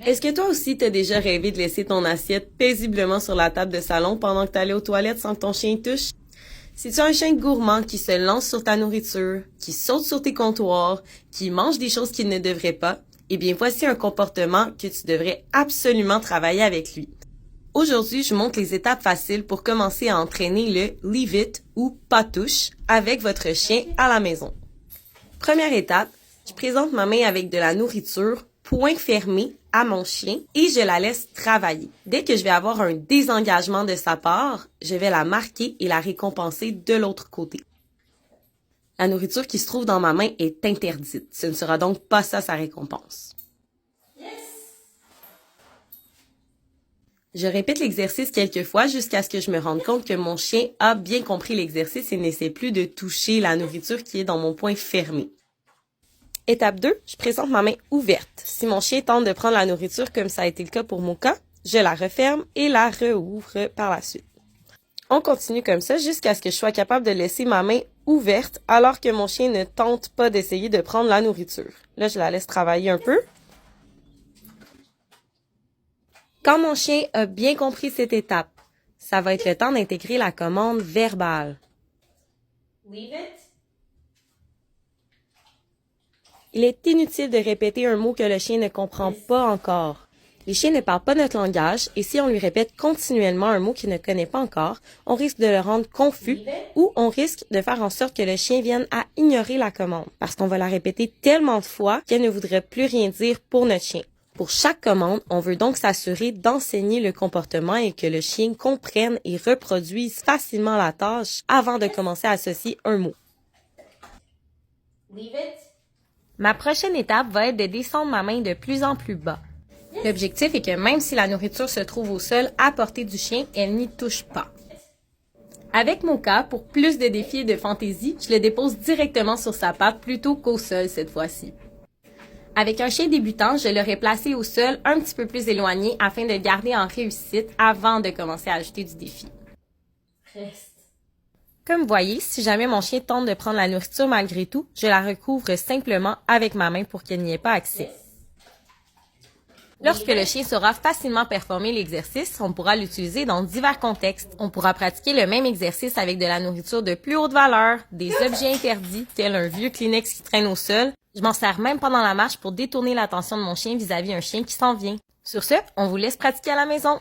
Est-ce que toi aussi t'as déjà rêvé de laisser ton assiette paisiblement sur la table de salon pendant que t'allais aux toilettes sans que ton chien y touche? Si tu as un chien gourmand qui se lance sur ta nourriture, qui saute sur tes comptoirs, qui mange des choses qu'il ne devrait pas, eh bien voici un comportement que tu devrais absolument travailler avec lui. Aujourd'hui, je montre les étapes faciles pour commencer à entraîner le Leave It ou pas touche avec votre chien à la maison. Première étape, je présente ma main avec de la nourriture, poing fermé, à mon chien et je la laisse travailler. Dès que je vais avoir un désengagement de sa part, je vais la marquer et la récompenser de l'autre côté. La nourriture qui se trouve dans ma main est interdite. Ce ne sera donc pas ça sa récompense. Je répète l'exercice quelques fois jusqu'à ce que je me rende compte que mon chien a bien compris l'exercice et n'essaie plus de toucher la nourriture qui est dans mon poing fermé. Étape 2, je présente ma main ouverte. Si mon chien tente de prendre la nourriture comme ça a été le cas pour Mocha, je la referme et la rouvre par la suite. On continue comme ça jusqu'à ce que je sois capable de laisser ma main ouverte alors que mon chien ne tente pas d'essayer de prendre la nourriture. Là, je la laisse travailler un peu. Quand mon chien a bien compris cette étape, ça va être le temps d'intégrer la commande verbale. Leave it. Il est inutile de répéter un mot que le chien ne comprend pas encore. Les chiens ne parlent pas notre langage et si on lui répète continuellement un mot qu'il ne connaît pas encore, on risque de le rendre confus ou on risque de faire en sorte que le chien vienne à ignorer la commande parce qu'on va la répéter tellement de fois qu'elle ne voudrait plus rien dire pour notre chien. Pour chaque commande, on veut donc s'assurer d'enseigner le comportement et que le chien comprenne et reproduise facilement la tâche avant de commencer à associer un mot. Leave it. Ma prochaine étape va être de descendre ma main de plus en plus bas. L'objectif est que même si la nourriture se trouve au sol à portée du chien, elle n'y touche pas. Avec Mocha, pour plus de défis et de fantaisie, je le dépose directement sur sa patte plutôt qu'au sol cette fois-ci. Avec un chien débutant, je l'aurais placé au sol un petit peu plus éloigné afin de le garder en réussite avant de commencer à ajouter du défi. Comme vous voyez, si jamais mon chien tente de prendre la nourriture malgré tout, je la recouvre simplement avec ma main pour qu'il n'y ait pas accès. Lorsque le chien saura facilement performer l'exercice, on pourra l'utiliser dans divers contextes. On pourra pratiquer le même exercice avec de la nourriture de plus haute valeur, des objets interdits, tel un vieux Kleenex qui traîne au sol. Je m'en sers même pendant la marche pour détourner l'attention de mon chien vis-à-vis un chien qui s'en vient. Sur ce, on vous laisse pratiquer à la maison.